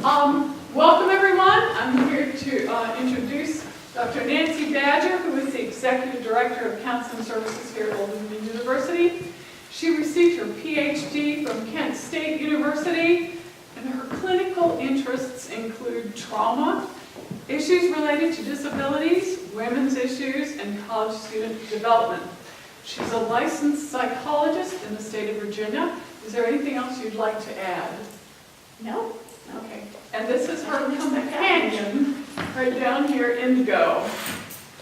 Welcome everyone. I'm here to introduce Dr. Nancy Badger, who is the Executive Director of Counseling Services here at Old Dominion University. She received her PhD from Kent State University, and her clinical interests include trauma, issues related to disabilities, women's issues, and college student development. She's a licensed psychologist in the state of Virginia. Is there anything else you'd like to add? No. Okay. And this is her companion right down here, Indigo.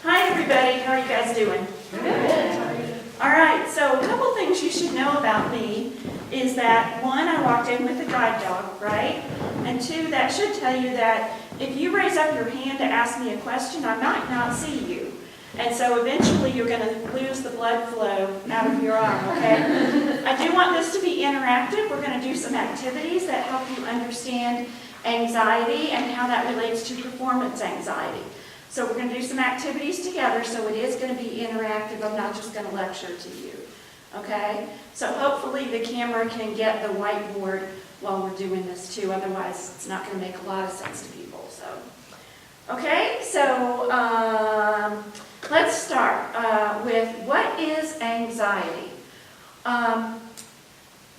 Hi everybody, how are you guys doing? Good. All right, so a couple things you should know about me is that one, I walked in with a guide dog, right? And two, that should tell you that if you raise up your hand to ask me a question, I might not see you. And so eventually you're going to lose the blood flow out of your arm, okay? I do want this to be interactive. We're going to do some activities that help you understand anxiety and how that relates to performance anxiety. So we're going to do some activities together, so it is going to be interactive. I'm not just going to lecture to you, okay? So hopefully the camera can get the whiteboard while we're doing this too. Otherwise, it's not going to make a lot of sense to people. So, okay, so let's start with what is anxiety?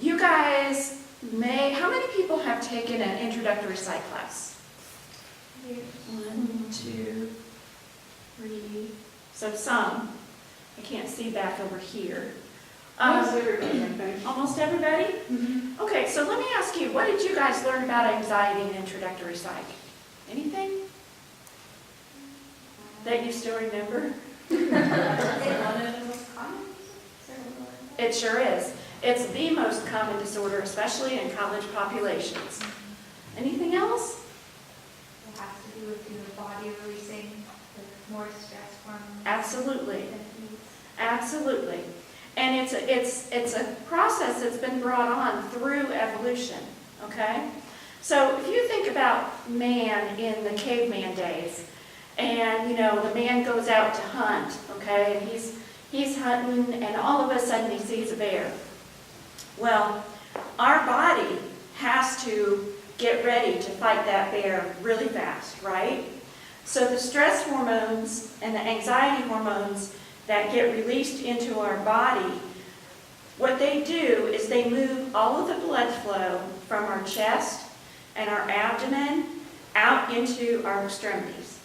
You guys how many people have taken an introductory psych class? 1, 2, 3. So some. I can't see back over here. Almost everybody, I think. Almost everybody? Mm-hmm. Okay, so let me ask you, what did you guys learn about anxiety in introductory psych? Anything that you still remember? It sure is. It's the most common disorder, especially in college populations. Anything else? It has to do with your body releasing more stress hormones. Absolutely. Absolutely. And it's a process that's been brought on through evolution, okay? So if you think about man in the caveman days, and you know, the man goes out to hunt, okay, and he's hunting, and all of a sudden he sees a bear. Well, our body has to get ready to fight that bear really fast, right? So the stress hormones and the anxiety hormones that get released into our body, what they do is they move all of the blood flow from our chest and our abdomen out into our extremities.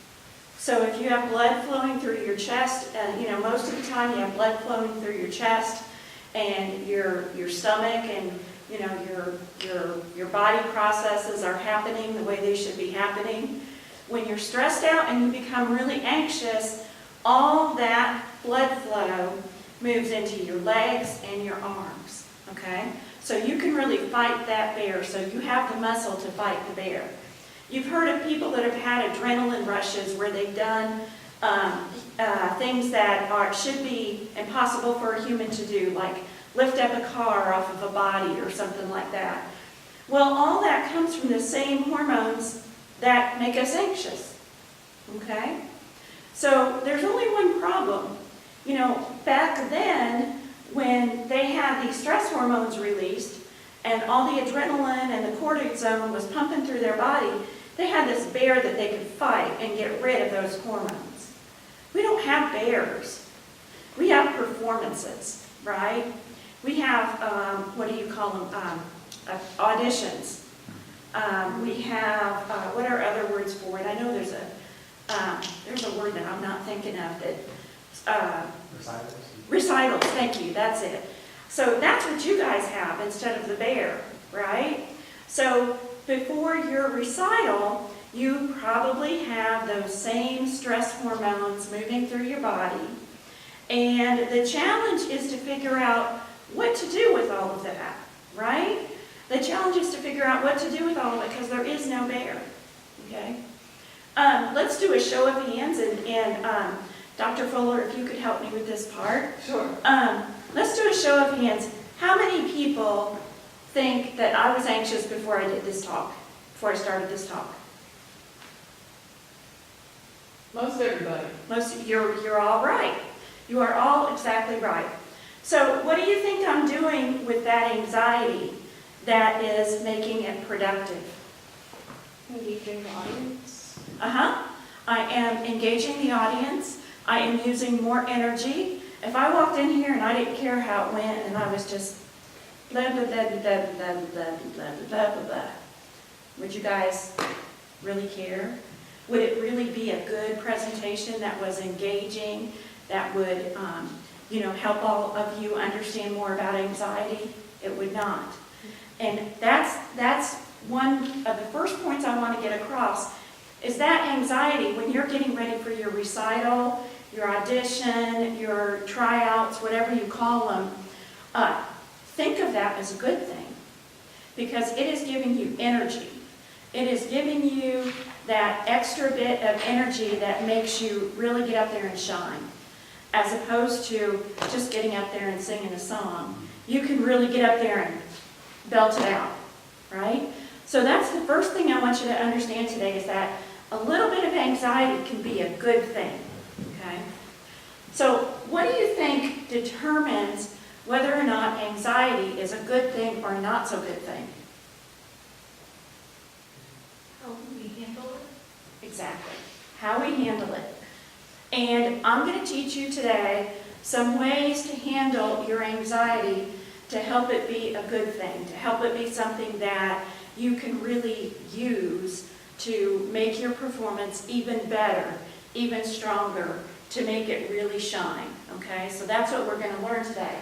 So if you have blood flowing through your chest, most of the time you have blood flowing through your chest and your stomach, and your body processes are happening the way they should be happening. When you're stressed out and you become really anxious, all that blood flow moves into your legs and your arms, okay? So you can really fight that bear, so you have the muscle to fight the bear. You've heard of people that have had adrenaline rushes where they've done things that should be impossible for a human to do, like lift up a car off of a body or something like that. Well, all that comes from the same hormones that make us anxious, okay? So there's only one problem. Back then, when they had these stress hormones released and all the adrenaline and the cortisol was pumping through their body, they had this bear that they could fight and get rid of those hormones. We don't have bears. We have performances, right? We have, what do you call them, auditions. We have, what are other words for it? I know there's a word that I'm not thinking of that, recitals, thank you, that's it. So that's what you guys have instead of the bear, right? So before your recital, you probably have those same stress hormones moving through your body. And the challenge is to figure out what to do with all of that, right? The challenge is to figure out what to do with all of it because there is no bear, okay? Let's do a show of hands, and Dr. Fuller, if you could help me with this part. Sure. Let's do a show of hands. How many people think that I was anxious before I did this talk, before I started this talk? Most everybody. You're all right. You are all exactly right. So what do you think I'm doing with that anxiety that is making it productive? Engaging the audience. I am engaging the audience. I am using more energy. If I walked in here and I didn't care how it went and I was just blah, blah, blah, blah, blah, blah, blah, blah, blah, blah, blah, would you guys really care? Would it really be a good presentation that was engaging, that would, help all of you understand more about anxiety? It would not. And that's one of the first points I want to get across, is that anxiety, when you're getting ready for your recital, your audition, your tryouts, whatever you call them, think of that as a good thing, because it is giving you energy. It is giving you that extra bit of energy that makes you really get up there and shine, as opposed to just getting up there and singing a song. You can really get up there and belt it out, right? So that's the first thing I want you to understand today, is that a little bit of anxiety can be a good thing, okay? So what do you think determines whether or not anxiety is a good thing or not so good thing? How we handle it? Exactly. How we handle it. And I'm going to teach you today some ways to handle your anxiety to help it be a good thing, to help it be something that you can really use to make your performance even better, even stronger, to make it really shine, okay? So that's what we're going to learn today.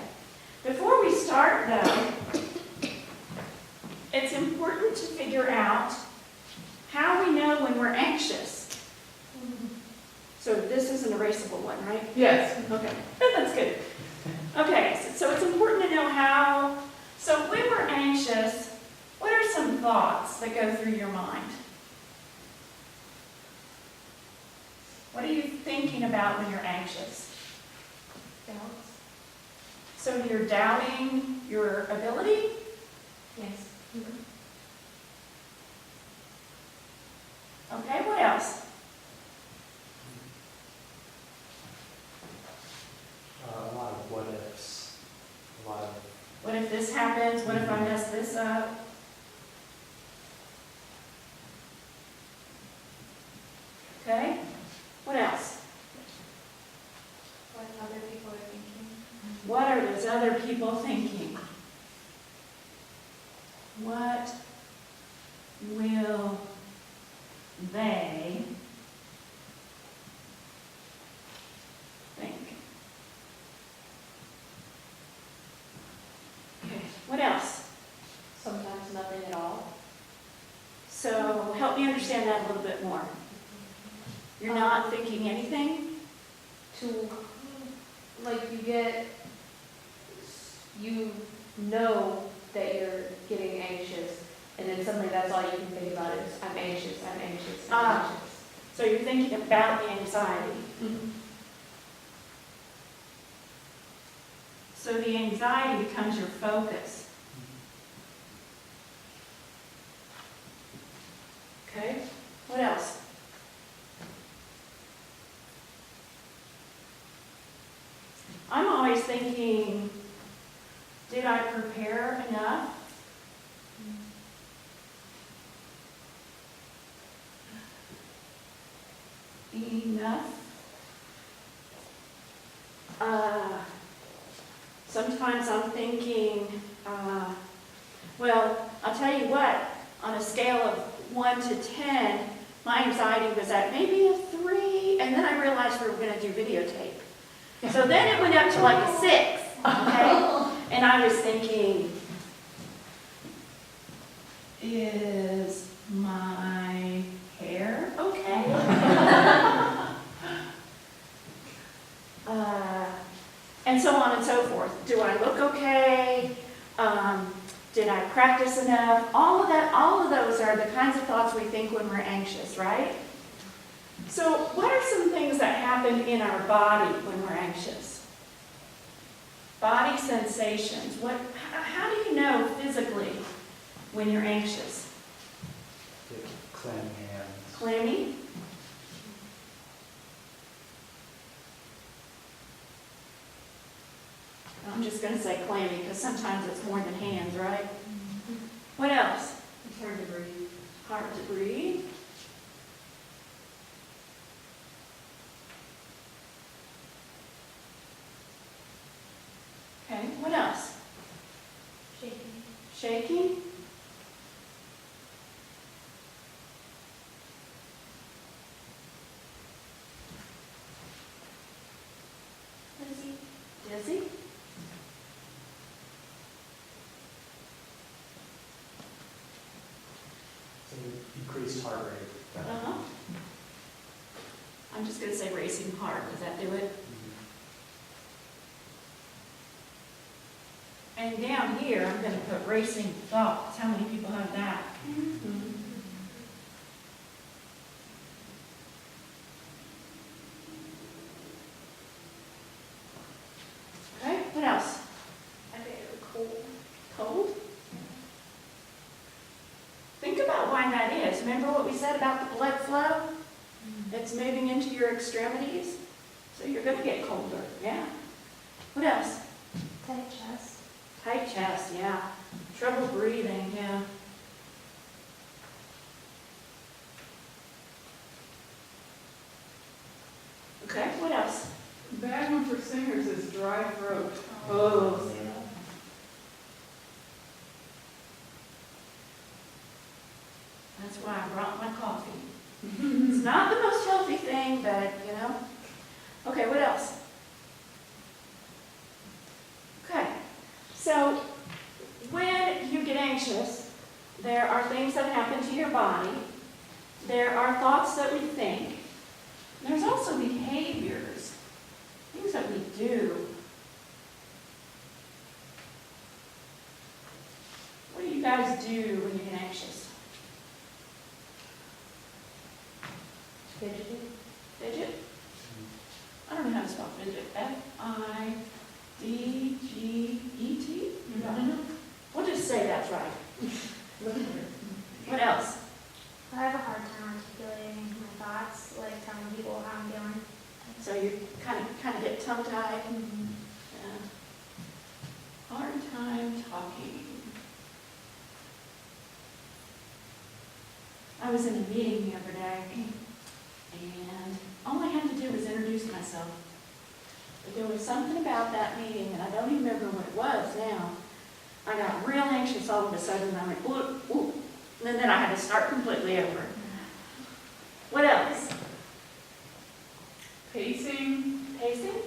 Before we start, though, it's important to figure out how we know when we're anxious. So this is an erasable one, right? Yes. Okay, that's good. Okay, so it's important to know how. So when we're anxious, what are some thoughts that go through your mind? What are you thinking about when you're anxious? Doubts? So you're doubting your ability? Yes. Okay, what else? A lot of what ifs. A lot of What if this happens? What if I mess this up? Okay, what else? What other people are thinking? What are those other people thinking? What will they think? Okay, what else? Sometimes nothing at all. So help me understand that a little bit more. You're not thinking anything? To, like, you know that you're getting anxious, and then suddenly that's all you can think about is, I'm anxious, I'm anxious, I'm anxious. So you're thinking about the anxiety. So the anxiety becomes your focus. Okay, what else? I'm always thinking, did I prepare enough? Enough? Sometimes I'm thinking, well, I'll tell you what, on a scale of 1 to 10, my anxiety was at maybe a 3, and then I realized we were going to do videotape. So then it went up to like a 6, okay? And I was thinking, is my hair okay? And so on and so forth. Do I look okay? Did I practice enough? All of those are the kinds of thoughts we think when we're anxious, right? So what are some things that happen in our body when we're anxious? Body sensations. How do you know physically when you're anxious? get clammy hands. Clammy? I'm just going to say clammy because sometimes it's more than hands, right? What else? It's hard to breathe. Hard to breathe. Shaking? Lizzie, Dizzy? So increased heart rate. Uh-huh. I'm just gonna say racing heart, does that do it? And down here, I'm gonna put racing thoughts. How many people have that? Okay, what else? I think it was cool. Cold? Think about why that is. Remember what we said about the blood flow? It's moving into your extremities, so you're gonna get colder, yeah. What else? tight chest. Tight chest, yeah. Trouble breathing, yeah. Okay, what else? Bad one for singers is dry throat. Oh. That's why I brought my coffee. It's not the most healthy thing, but, you know. Okay, what else? Okay, so when you get anxious, there are things that happen to your body. There are thoughts that we think. There's also behaviors, things that we do. What do you guys do when you get anxious? Fidgeting. Fidget? I don't know how to spell fidget. F-I-D-G-E-T? We'll just say that's right. What else? I have a hard time articulating my thoughts, like telling people how I'm feeling. So you kind of get tongue-tied. Yeah. Hard time talking. I was in a meeting the other day, and all I had to do was introduce myself. But there was something about that meeting, and I don't even remember what it was now. I got real anxious all of a sudden, and I went, ooh, ooh. And then I had to start completely over. What else? Pacing. Pacing?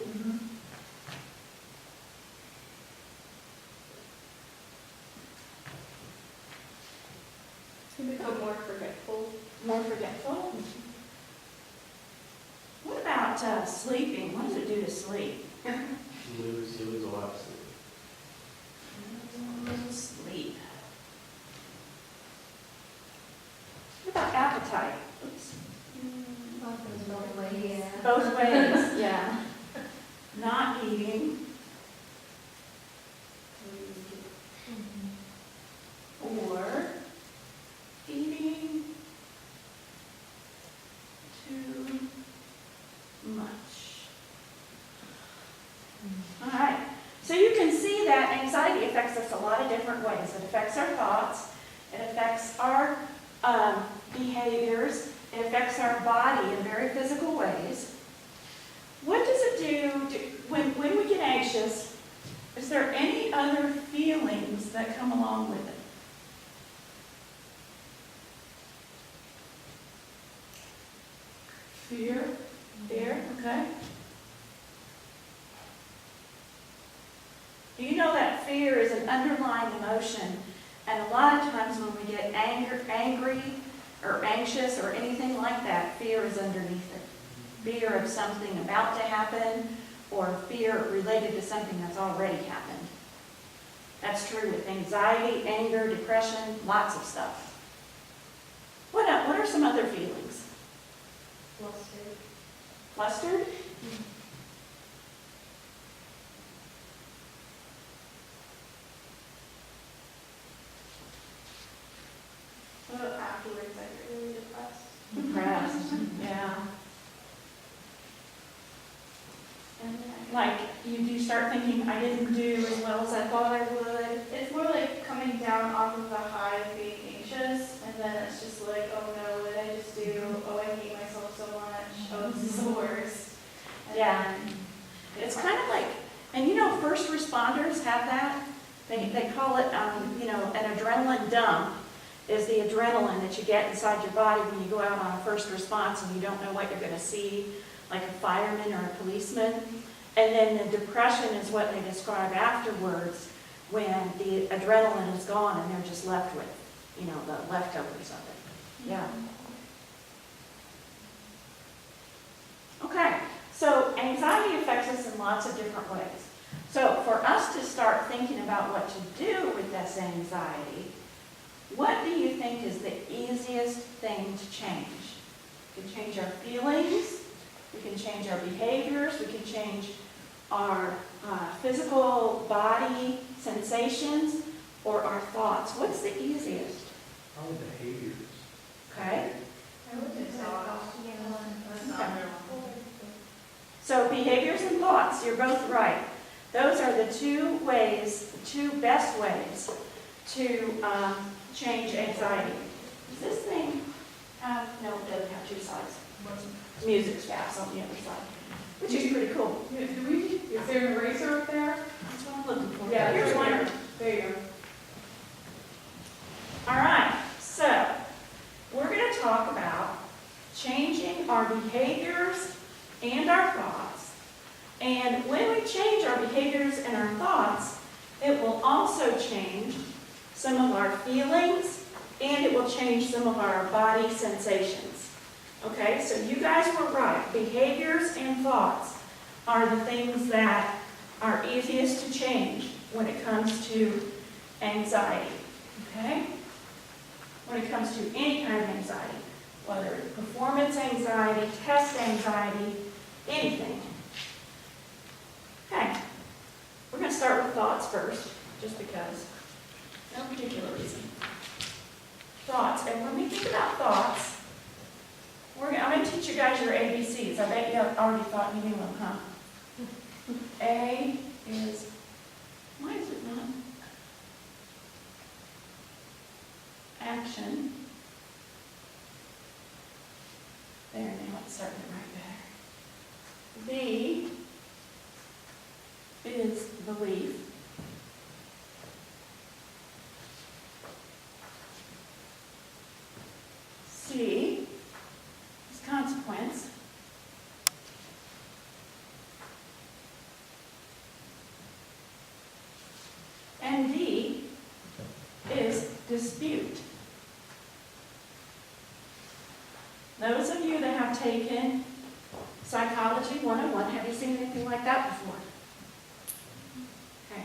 You become more forgetful. More forgetful? What about sleeping? What does it do to sleep? You lose a lot of sleep. Sleep. What about appetite? Oops. Both ways. Both ways, yeah. Not eating. Or eating too much. All right. So you can see that anxiety affects us a lot of different ways. It affects our thoughts. It affects our behaviors. It affects our body in very physical ways. What does it do when we get anxious? Is there any other feelings that come along with it? Fear. Fear, okay. Do you know that fear is an underlying emotion? And a lot of times when we get angry or anxious or anything like that, fear is underneath it. Fear of something about to happen or fear related to something that's already happened. That's true with anxiety, anger, depression, lots of stuff. What are some other feelings? Flustered. Flustered? Afterwards, I get really depressed. Depressed, yeah. Like, you do start thinking, I didn't do as well as I thought I would. It's more like coming down off of the high of being anxious, and then it's just like, oh no, what did I just do? Oh, I hate myself so much. Oh, this is the worst. And Yeah. then It's kind of like, and you know, first responders have that. They call it, an adrenaline dump is the adrenaline that you get inside your body when you go out on a first response and you don't know what you're going to see, like a fireman or a policeman. And then the depression is what they describe afterwards when the adrenaline is gone and they're just left with, the leftovers of it. Yeah. Okay, so anxiety affects us in lots of different ways. So for us to start thinking about what to do with this anxiety, what do you think is the easiest thing to change? We can change our feelings, we can change our behaviors, we can change our physical body sensations, or our thoughts. What's the easiest? Probably behaviors. Okay? I would do Okay. So behaviors and thoughts, you're both right. Those are the two best ways to change anxiety. Is this thing no, it doesn't have two sides. Music staff's on the other side, which is pretty cool. Yeah, is there an eraser up there? That's what I'm looking for. Yeah, Here's it's right one. there. There you go. All right, so we're going to talk about changing our behaviors and our thoughts. And when we change our behaviors and our thoughts, it will also change some of our feelings and it will change some of our body sensations. Okay, so you guys were right. Behaviors and thoughts are the things that are easiest to change when it comes to anxiety. Okay? When it comes to any kind of anxiety, whether it's performance anxiety, test anxiety, anything. Okay, we're going to start with thoughts first, just because. No particular reason. Thoughts, and when we think about thoughts, I'm going to teach you guys your ABCs. I bet you have already thought you knew them, huh? A is, why is it not? Action. There, now it's starting to write better. B is belief. C is consequence. And D is dispute. Those of you that have taken Psychology 101, have you seen anything like that before? Okay.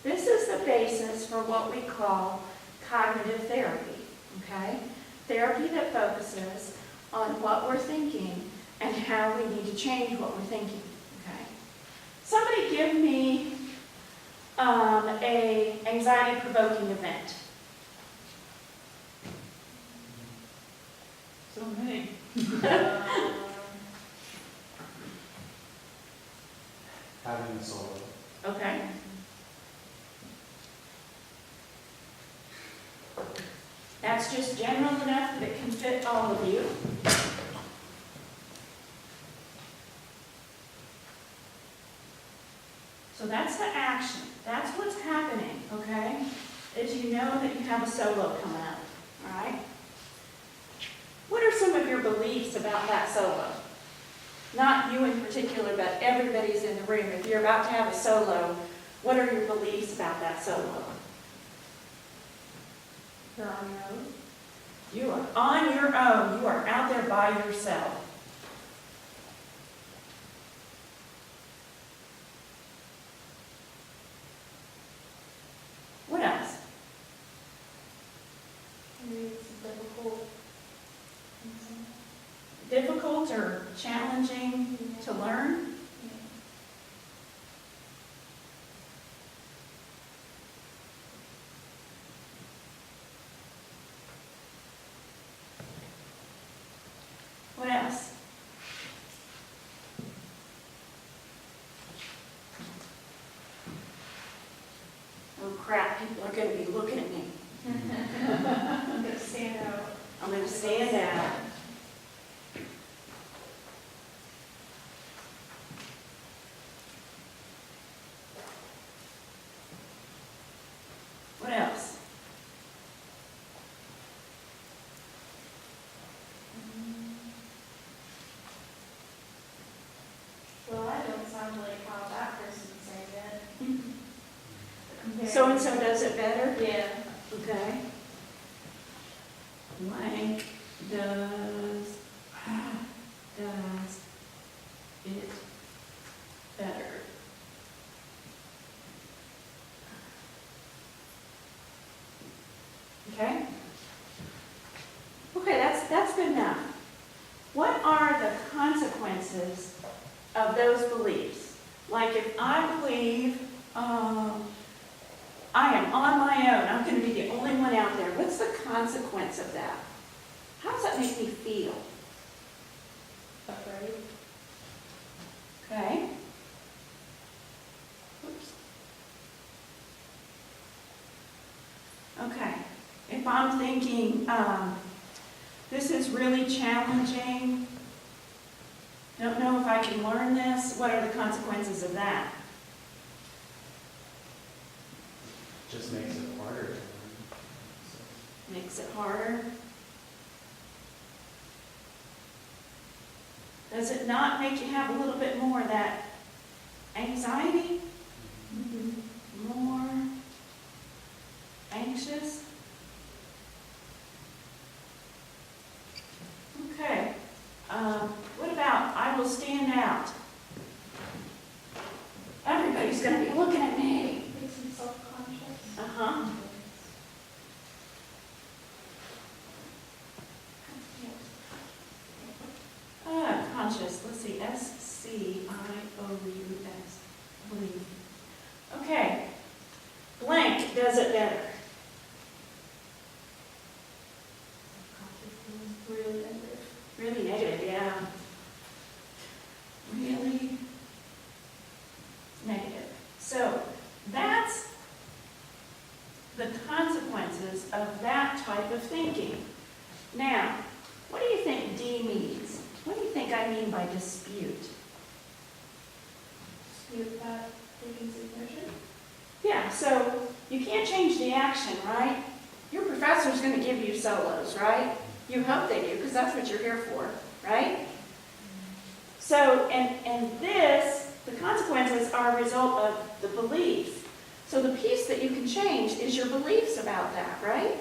This is the basis for what we call cognitive therapy, okay? Therapy that focuses on what we're thinking and how we need to change what we're thinking, okay? Somebody give me a anxiety-provoking event. So many. Having a solo. Okay. That's just general enough that it can fit all of you. So that's the action. That's what's happening, okay? Is you know that you have a solo coming up, all right? What are some of your beliefs about that solo? Not you in particular, but everybody's in the room. If you're about to have a solo, what are your beliefs about that solo? You're on your own. You are on your own. You are out there by yourself. What else? Maybe it's difficult. Difficult or challenging to learn? What else? Oh crap, people are going to be looking at me. I'm gonna stand out. I'm going to stand out. so does it better? Yeah. Okay. Blank does it better. Okay? Okay, that's good enough. What are the consequences of those beliefs? Like if I believe I am on my own, I'm going to be the only one out there, what's the consequence of that? How does that make me feel? Afraid? Okay. Oops. Okay. If I'm thinking, this is really challenging, don't know if I can learn this, what are the consequences of that? Just makes it harder to learn. Makes it harder. Does it not make you have a little bit more of that anxiety? More anxious? Okay. What about I will stand out? Everybody's going to be looking at me. Makes me self-conscious. Uh-huh. Conscious. Let's see. SCIOUS. Believe. Okay. Blank does it better. Really negative. Really negative, yeah. Really negative. So that's the consequences of that type of thinking. Now, what do you think D means? What do you think I mean by dispute? Dispute that vacancy measure. Yeah, so you can't change the action, right? Your professor's going to give you solos, right? You hope they do, because that's what you're here for, right? So, and this, the consequences are a result of the beliefs. So the piece that you can change is your beliefs about that, right?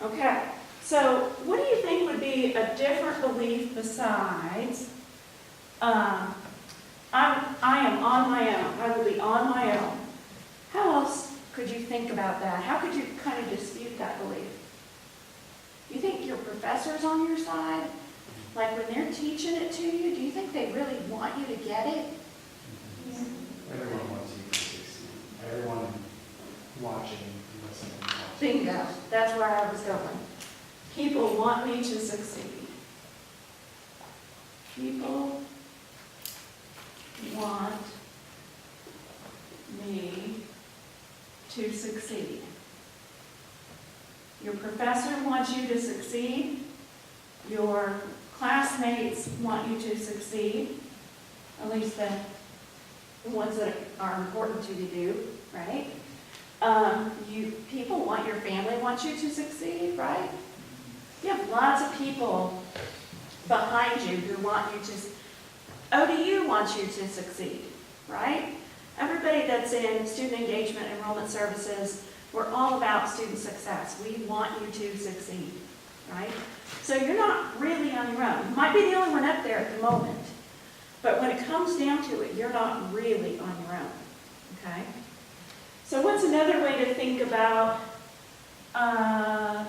Okay, so what do you think would be a different belief besides, I am on my own, I will be on my own? How else could you think about that? How could you kind of dispute that belief? You think your professor's on your side? Like when they're teaching it to you, do you think they really want you to get it? Everyone wants you to succeed. Everyone watching, listening, watching. Bingo, that's where I was going. People want me to succeed. People want me to succeed. Your professor wants you to succeed. Your classmates want you to succeed. At least the ones that are important to you do, right? People want, your family wants you to succeed, right? You have lots of people behind you who want you to, ODU wants you to succeed, right? Everybody that's in student engagement, enrollment services, we're all about student success. We want you to succeed, right? So you're not really on your own. You might be the only one up there at the moment, but when it comes down to it, you're not really on your own, okay? So what's another way to think about, oh,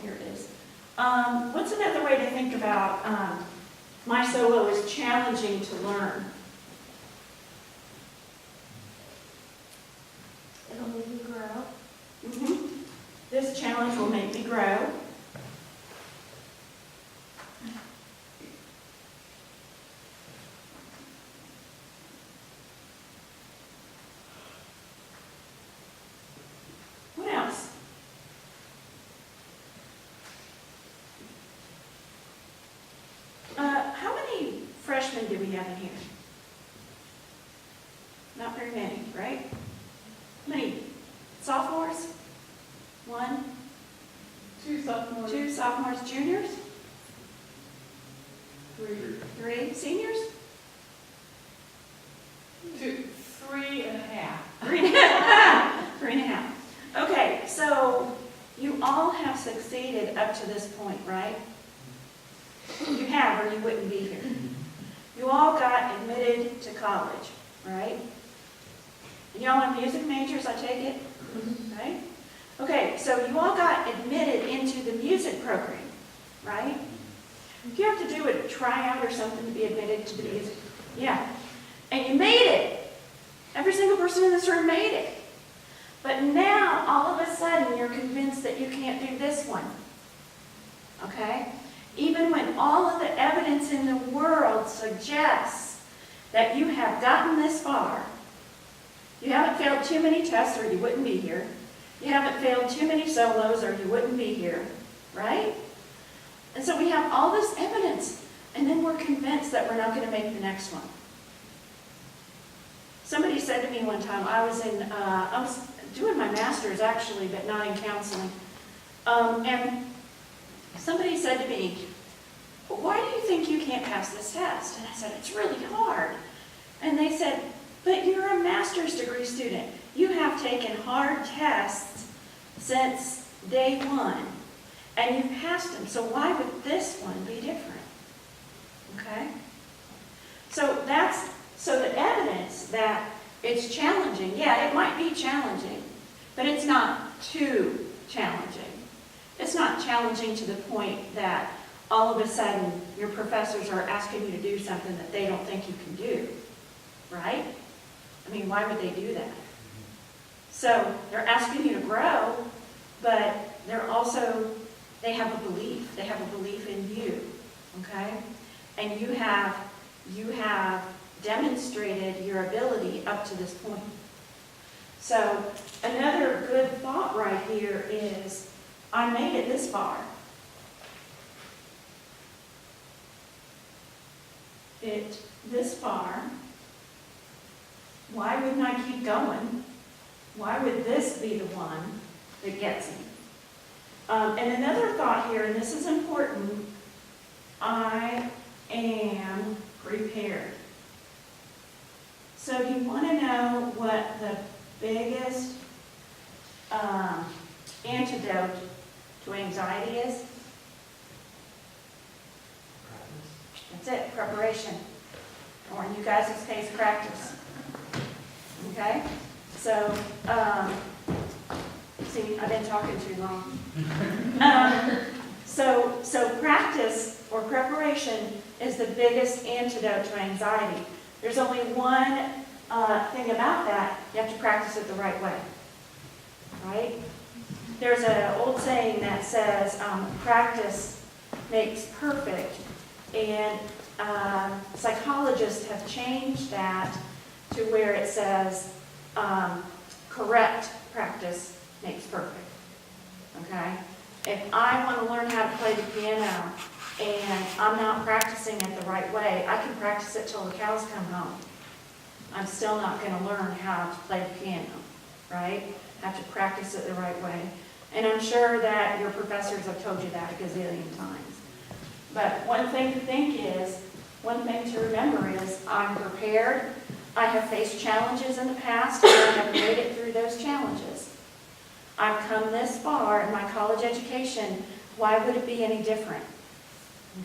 here it is. What's another way to think about my solo is challenging to learn? It'll make me grow. Mm-hmm. This challenge will make me grow. What else? How many freshmen do we have in here? Not very many, right? How many sophomores? One, 2 sophomores. 2 sophomores, juniors? 3. 3 seniors? 3 succeeded up to this point, right? You have, or you wouldn't be here. You all got admitted to college, right? Y'all are music majors, I take it? Right? Okay, so you all got admitted into the music program, right? You have to do a tryout or something to be admitted to the music. Yeah. And you made it. Every single person in this room made it. But now, all of a sudden, you're convinced that you can't do this one. Okay? Even when all of the evidence in the world suggests that you have gotten this far. You haven't failed too many tests or you wouldn't be here. You haven't failed too many solos or you wouldn't be here. Right? And so we have all this evidence, and then we're convinced that we're not going to make the next one. Somebody said to me one time, I was doing my master's actually, but not in counseling. And somebody said to me, why do you think you can't pass this test? And I said, it's really hard. And they said, but you're a master's degree student. You have taken hard tests since day one, and you've passed them. So why would this one be different? Okay? So the evidence that it's challenging, yeah, it might be challenging, but it's not too challenging. It's not challenging to the point that all of a sudden your professors are asking you to do something that they don't think you can do, right? I mean, why would they do that? So they're asking you to grow, but they have a belief. They have a belief in you, okay? And you have demonstrated your ability up to this point. So another good thought right here is, I made it this far. This far. Why wouldn't I keep going? Why would this be the one that gets me? And another thought here, and this is important, I am prepared. So you want to know what the biggest antidote to anxiety is? That's it, preparation. Or in you guys' case, practice. Okay? So, see, I've been talking too long. So practice or preparation is the biggest antidote to anxiety. There's only one thing about that. You have to practice it the right way. Right? There's an old saying that says, practice makes perfect. And psychologists have changed that to where it says, correct practice makes perfect. Okay? If I want to learn how to play the piano and I'm not practicing it the right way, I can practice it till the cows come home. I'm still not going to learn how to play the piano, right? I have to practice it the right way. And I'm sure that your professors have told you that a gazillion times. But one thing to remember is I'm prepared. I have faced challenges in the past, and I have made it through those challenges. I've come this far in my college education. Why would it be any different?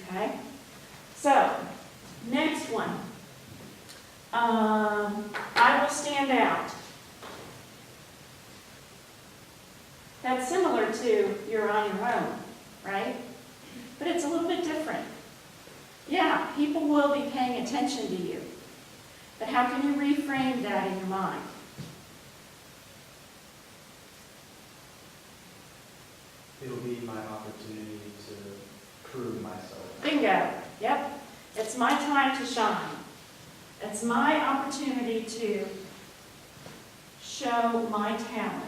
Okay? So, next one. I will stand out. That's similar to you're on your own, right? But it's a little bit different. Yeah, people will be paying attention to you. But how can you reframe that in your mind? It'll be my opportunity to prove myself. Bingo. Yep. It's my time to shine. It's my opportunity to show my talent.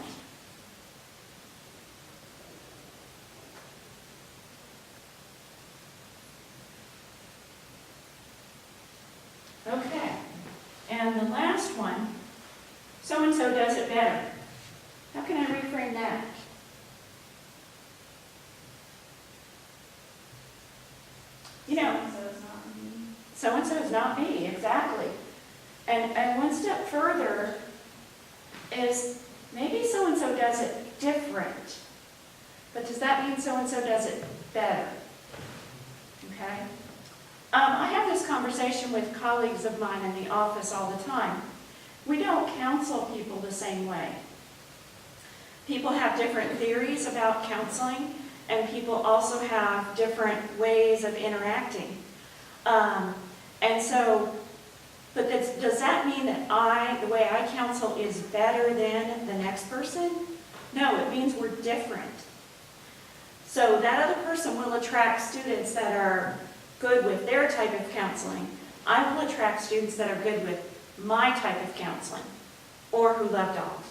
Okay. And the last one, so-and-so does it better. How can I reframe that? You know, so-and-so is not me, exactly. And one step further is maybe so-and-so does it different. but does that mean so-and-so does it better? Okay? I have this conversation with colleagues of mine in the office all the time. We don't counsel people the same way. People have different theories about counseling, and people also have different ways of interacting. And so, but does that mean that the way I counsel is better than the next person? No, it means we're different. So that other person will attract students that are good with their type of counseling. I will attract students that are good with my type of counseling, or who love dogs.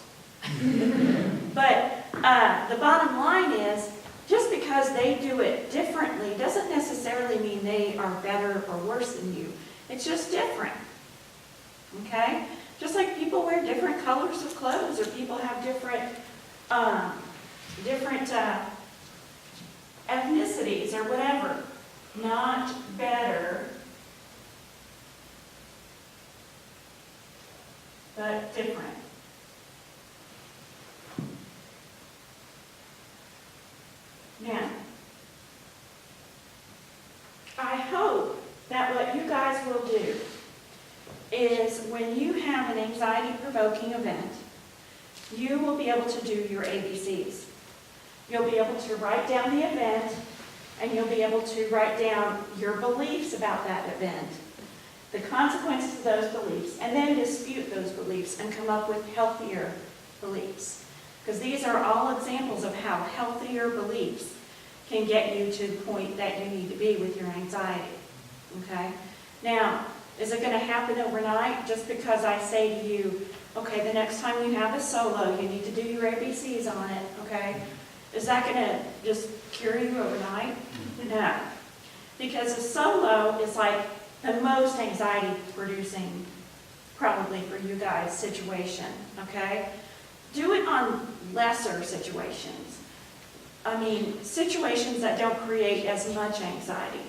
But the bottom line is, just because they do it differently doesn't necessarily mean they are better or worse than you. It's just different. Okay? Just like people wear different colors of clothes, or people have different ethnicities or whatever. Not better, but different. Now, I hope that what you guys will do is when you have an anxiety-provoking event, you will be able to do your ABCs. You'll be able to write down the event, and you'll be able to write down your beliefs about that event, the consequences of those beliefs, and then dispute those beliefs and come up with healthier beliefs. Because these are all examples of how healthier beliefs can get you to the point that you need to be with your anxiety. Okay? Now, is it going to happen overnight just because I say to you, okay, the next time you have a solo, you need to do your ABCs on it, okay? Is that going to just cure you overnight? No. Because a solo is like the most anxiety-producing, probably for you guys, situation, okay? Do it on lesser situations. I mean, situations that don't create as much anxiety.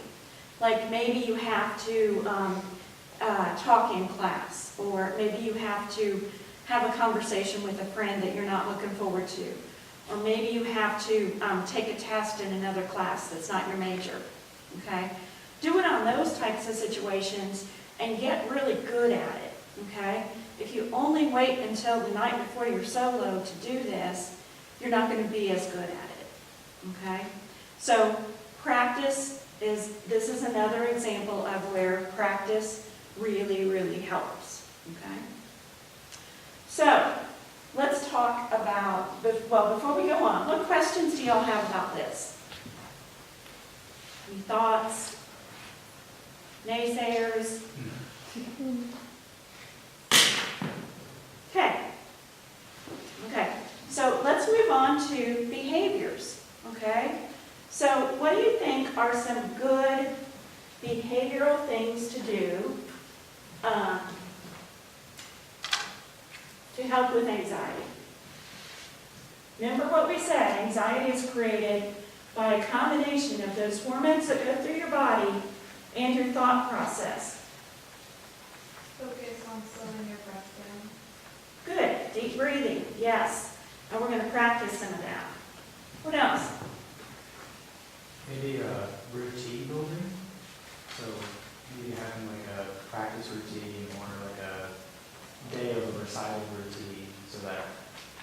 Like maybe you have to talk in class, or maybe you have to have a conversation with a friend that you're not looking forward to. Or maybe you have to take a test in another class that's not your major, okay? Do it on those types of situations and get really good at it, okay? If you only wait until the night before your solo to do this, you're not going to be as good at it, okay? So this is another example of where practice really, really helps, okay? So, let's talk about, well, before we go on, what questions do y'all have about this? Any thoughts? Naysayers? Okay. Okay, so let's move on to behaviors, okay? So what do you think are some good behavioral things to do to help with anxiety? Remember what we said, anxiety is created by a combination of those hormones that go through your body and your thought process. Focus on slowing your breath down. Good, deep breathing, yes. And we're going to practice some of that. What else? Maybe a routine building. So maybe having like a practice routine or like a day of a recital routine, so that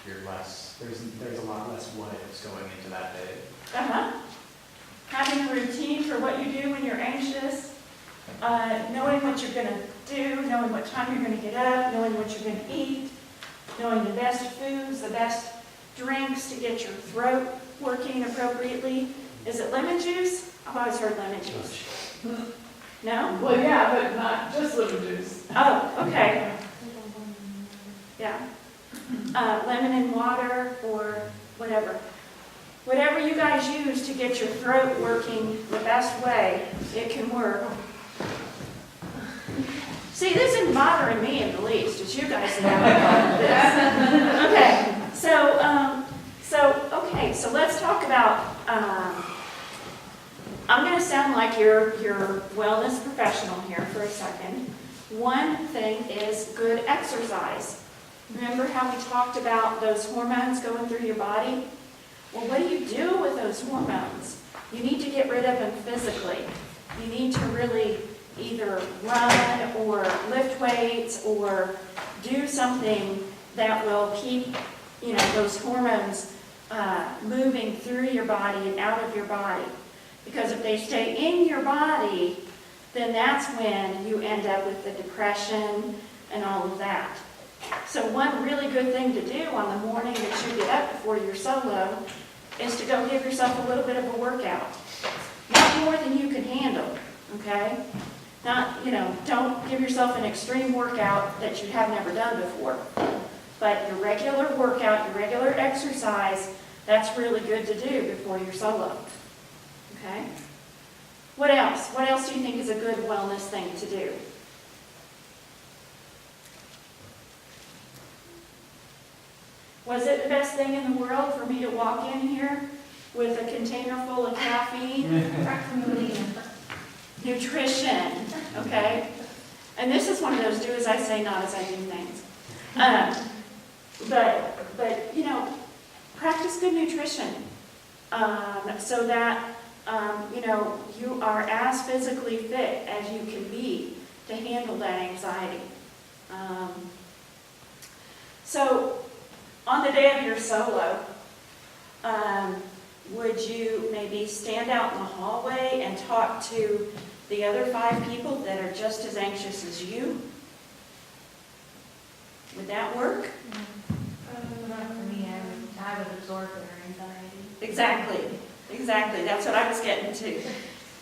you're there's a lot less what ifs going into that day. Having a routine for what you do when you're anxious, knowing what you're going to do, knowing what time you're going to get up, knowing what you're going to eat, knowing the best foods, the best drinks to get your throat working appropriately. Is it lemon juice? I've always heard lemon juice. No? Well, yeah, but not just lemon juice. Oh, okay. Yeah. Lemon and water or whatever. Whatever you guys use to get your throat working the best way, it can work. See, this isn't bothering me in the least. It's you guys that have this. Okay, so let's talk about. I'm going to sound like your wellness professional here for a second. One thing is good exercise. Remember how we talked about those hormones going through your body? Well, what do you do with those hormones? You need to get rid of them physically. You need to really either run or lift weights or do something that will keep, those hormones moving through your body and out of your body. Because if they stay in your body, then that's when you end up with the depression and all of that. So one really good thing to do on the morning that you get up before your solo is to go give yourself a little bit of a workout. Not more than you can handle, okay? Not, don't give yourself an extreme workout that you have never done before. But your regular workout, your regular exercise, that's really good to do before your solo, okay? What else? What else do you think is a good wellness thing to do? Was it the best thing in the world for me to walk in here with a container full of caffeine? Approximately. Nutrition, okay? And this is one of those do as I say, not as I do things. But practice good nutrition so that, you are as physically fit as you can be to handle that anxiety. So on the day of your solo, would you maybe stand out in the hallway and talk to the other 5 people that are just as anxious as you? Would that work? Not for me, I would absorb their anxiety. Exactly. That's what I was getting to.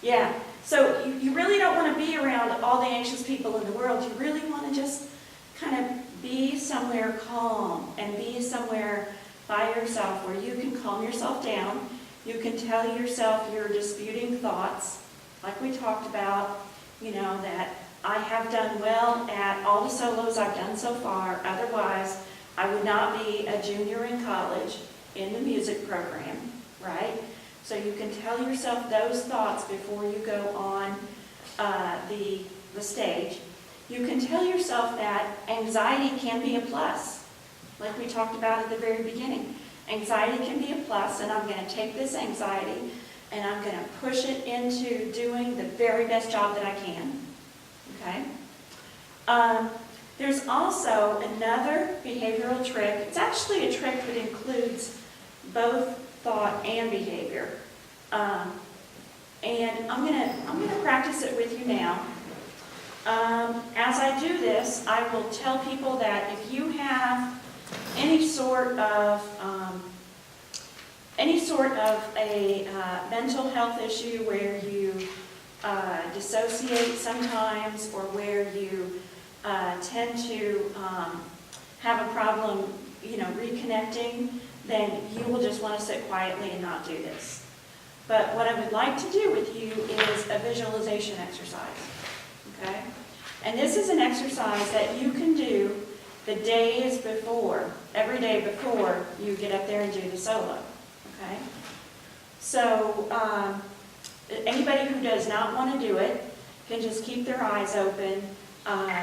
Yeah. So you really don't want to be around all the anxious people in the world. You really want to just kind of be somewhere calm and be somewhere by yourself where you can calm yourself down. You can tell yourself your disputing thoughts, like we talked about, that I have done well at all the solos I've done so far. Otherwise, I would not be a junior in college in the music program, right? So you can tell yourself those thoughts before you go on the stage. You can tell yourself that anxiety can be a plus, like we talked about at the very beginning. Anxiety can be a plus, and I'm going to take this anxiety and I'm going to push it into doing the very best job that I can. Okay? There's also another behavioral trick. It's actually a trick that includes both thought and behavior. And I'm gonna practice it with you now. As I do this, I will tell people that if you have any sort of a mental health issue where you dissociate sometimes, or where you tend to have a problem, reconnecting, then you will just want to sit quietly and not do this. But what I would like to do with you is a visualization exercise, okay? And this is an exercise that you can do the days before, every day before you get up there and do the solo, okay? So anybody who does not want to do it can just keep their eyes open,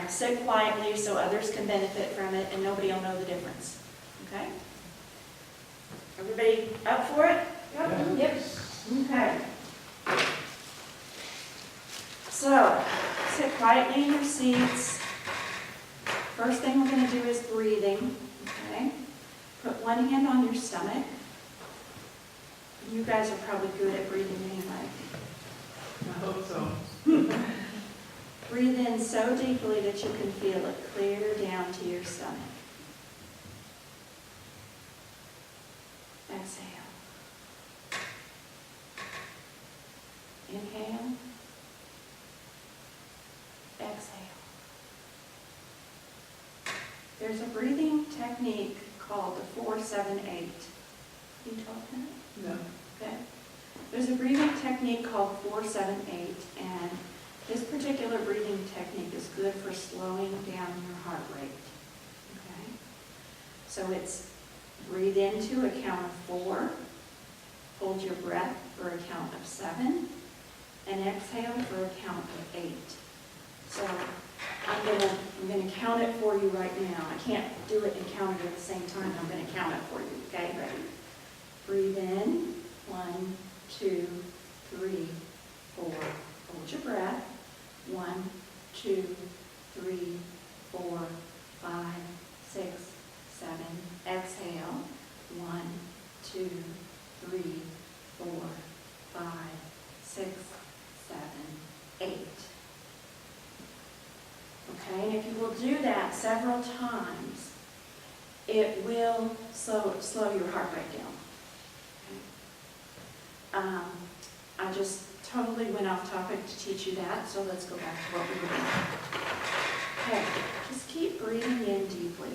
sit quietly so others can benefit from it and nobody will know the difference, okay? Everybody up for it? Yep. Okay. So, sit quietly in your seats. First thing we're going to do is breathing, okay? Put one hand on your stomach. You guys are probably good at breathing anyway. I hope so. Breathe in so deeply that you can feel it clear down to your stomach. Exhale. Inhale. Exhale. There's a breathing technique called the 4-7-8. You taught that? No. Okay. There's a breathing technique called 4-7-8, and this particular breathing technique is good for slowing down your heart rate. Okay? So it's breathe into a count of 4, hold your breath for a count of 7, and exhale for a count of 8. So I'm gonna count it for you right now. I can't do it and count it at the same time. I'm gonna count it for you. Okay, ready? Breathe in, 1, 2, 3, 4. Hold your breath. 1, 2, 3, 4, 5, 6, 7. Exhale. 1, 2, 3, 4, 5, 6, 7, 8. Okay, and if you will do that several times, it will slow your heart rate down. Okay. I just totally went off topic to teach you that, so let's go back to what we were doing. Okay, just keep breathing in deeply.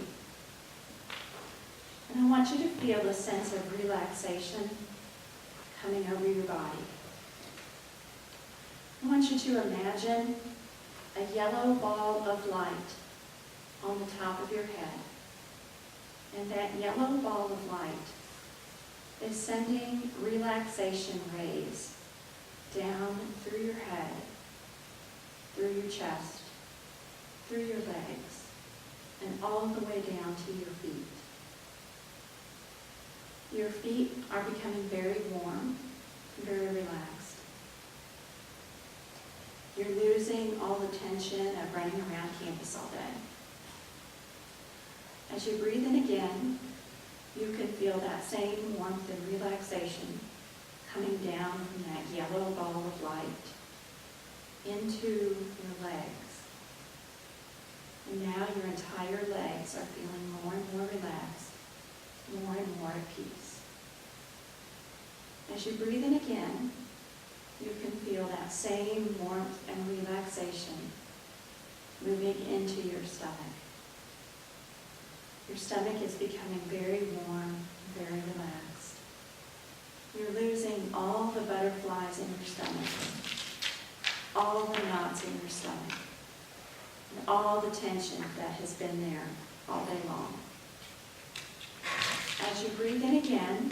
And I want you to feel a sense of relaxation coming over your body. I want you to imagine a yellow ball of light on the top of your head. And that yellow ball of light is sending relaxation rays down through your head, through your chest, through your legs, and all the way down to your feet. Your feet are becoming very warm, very relaxed. You're losing all the tension of running around campus all day. As you breathe in again, you can feel that same warmth and relaxation coming down from that yellow ball of light into your legs. And now your entire legs are feeling more and more relaxed, more and more at peace. As you breathe in again, you can feel that same warmth and relaxation moving into your stomach. Your stomach is becoming very warm, very relaxed. You're losing all the butterflies in your stomach, all the knots in your stomach, and all the tension that has been there all day long. As you breathe in again,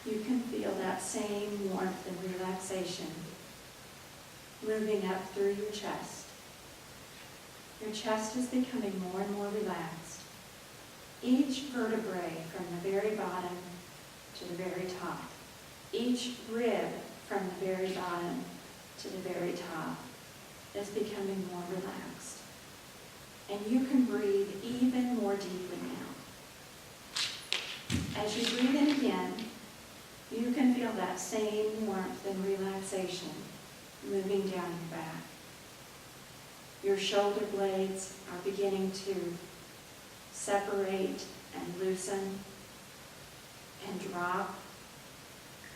you can feel that same warmth and relaxation moving up through your chest. Your chest is becoming more and more relaxed. Each vertebrae from the very bottom to the very top, each rib from the very bottom to the very top is becoming more relaxed. And you can breathe even more deeply now. As you breathe in again, you can feel that same warmth and relaxation moving down your back. Your shoulder blades are beginning to separate and loosen and drop.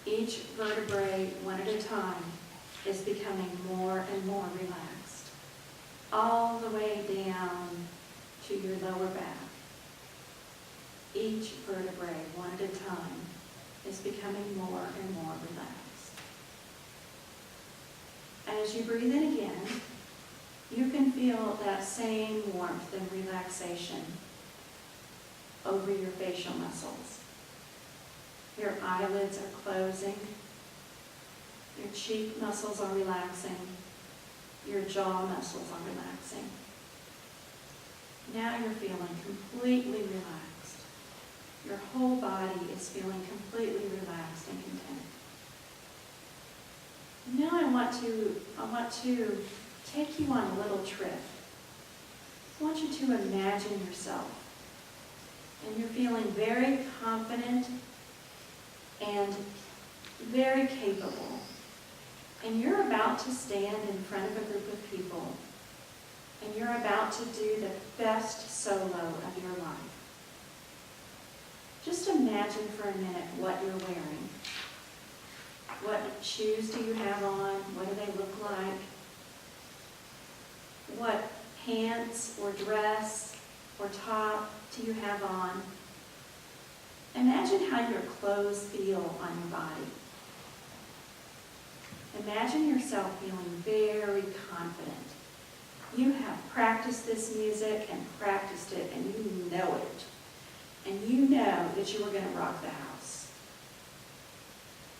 Each vertebrae, one at a time, is becoming more and more relaxed, all the way down to your lower back. Each vertebrae, one at a time, is becoming more and more relaxed. As you breathe in again, you can feel that same warmth and relaxation over your facial muscles. Your eyelids are closing. Your cheek muscles are relaxing. Your jaw muscles are relaxing. Now you're feeling completely relaxed. Your whole body is feeling completely relaxed and content. Now I want to take you on a little trip. I want you to imagine yourself. And you're feeling very confident and very capable. And you're about to stand in front of a group of people. And you're about to do the best solo of your life. Just imagine for a minute what you're wearing. What shoes do you have on? What do they look like? What pants or dress or top do you have on? Imagine how your clothes feel on your body. Imagine yourself feeling very confident. You have practiced this music and practiced it, and you know it. And you know that you are going to rock the house.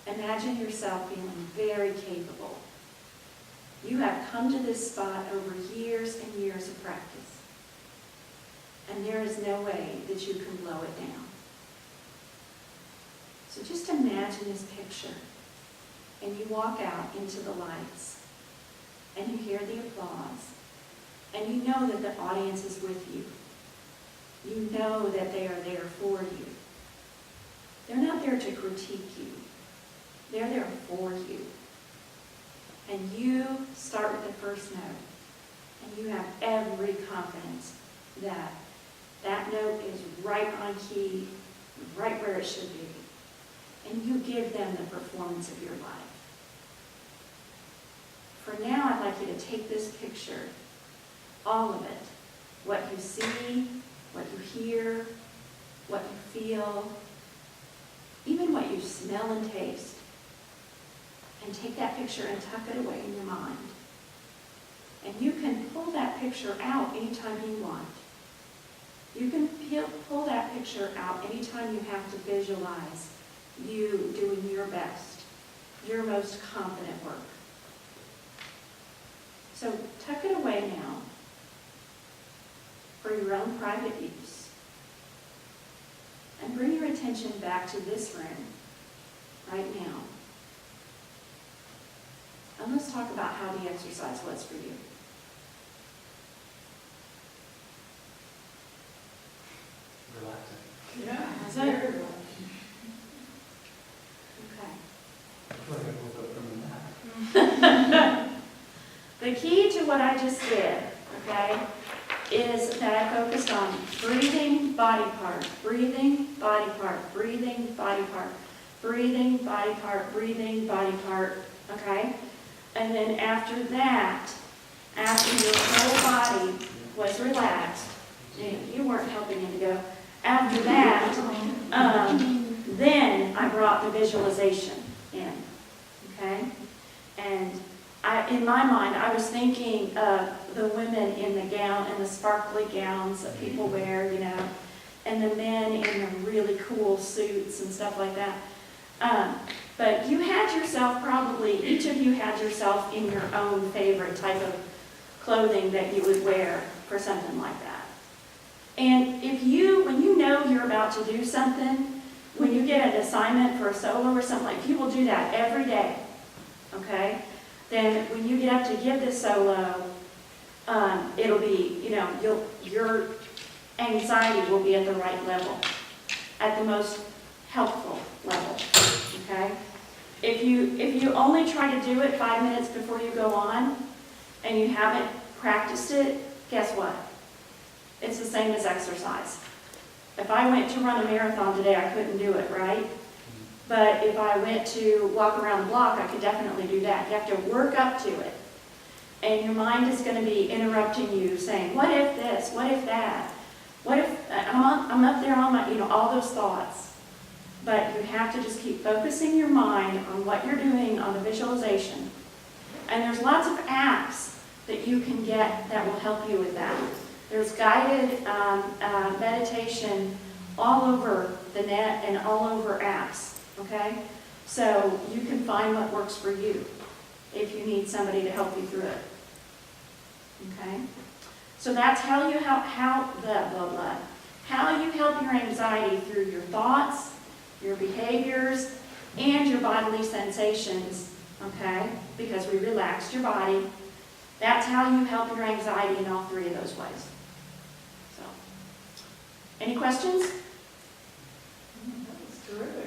Imagine yourself feeling very capable. You have come to this spot over years and years of practice. And there is no way that you can blow it down. So just imagine this picture, and you walk out into the lights, and you hear the applause, and you know that the audience is with you. You know that they are there for you. They're not there to critique you. They're there for you. And you start with the first note, and you have every confidence that that note is right on key, right where it should be. And you give them the performance of your life. For now, I'd like you to take this picture, all of it, what you see, what you hear, what you feel, even what you smell and taste, and take that picture and tuck it away in your mind. And you can pull that picture out anytime you want. You can pull that picture out anytime you have to visualize you doing your best, your most confident work. So tuck it away now for your own private use. And bring your attention back to this room right now. And let's talk about how the exercise was for you. Relaxing. Yeah. Is it? Okay. I feel like I woke up from a nap. The key to what I just did, okay, is that I focused on breathing, body part, breathing, body part, breathing, body part, breathing, body part, breathing, body part, okay? And then after that, after your whole body was relaxed, you weren't helping Indigo. After that, then I brought the visualization in, okay? And in my mind, I was thinking of the women in the sparkly gowns that people wear, you know, and the men in the really cool suits and stuff like that. But you had yourself probably, each of you had yourself in your own favorite type of clothing that you would wear for something like that. And when you know you're about to do something, when you get an assignment for a solo or something, like you will do that every day, okay? Then when you get up to give this solo, it'll be, you know, your anxiety will be at the right level, at the most helpful level, okay? If you only try to do it 5 minutes before you go on, and you haven't practiced it, guess what? It's the same as exercise. If I went to run a marathon today, I couldn't do it, right? But if I went to walk around the block, I could definitely do that. You have to work up to it. And your mind is going to be interrupting you, saying, what if this? What if that? What if I'm up there on my, all those thoughts. But you have to just keep focusing your mind on what you're doing on the visualization. And there's lots of apps that you can get that will help you with that. There's guided meditation all over the net and all over apps, okay? So you can find what works for you if you need somebody to help you through it, okay? So that's how you help, how you help your anxiety through your thoughts, your behaviors, and your bodily sensations, okay? Because we relaxed your body. That's how you help your anxiety in all three of those ways. So, any questions? That was terrific.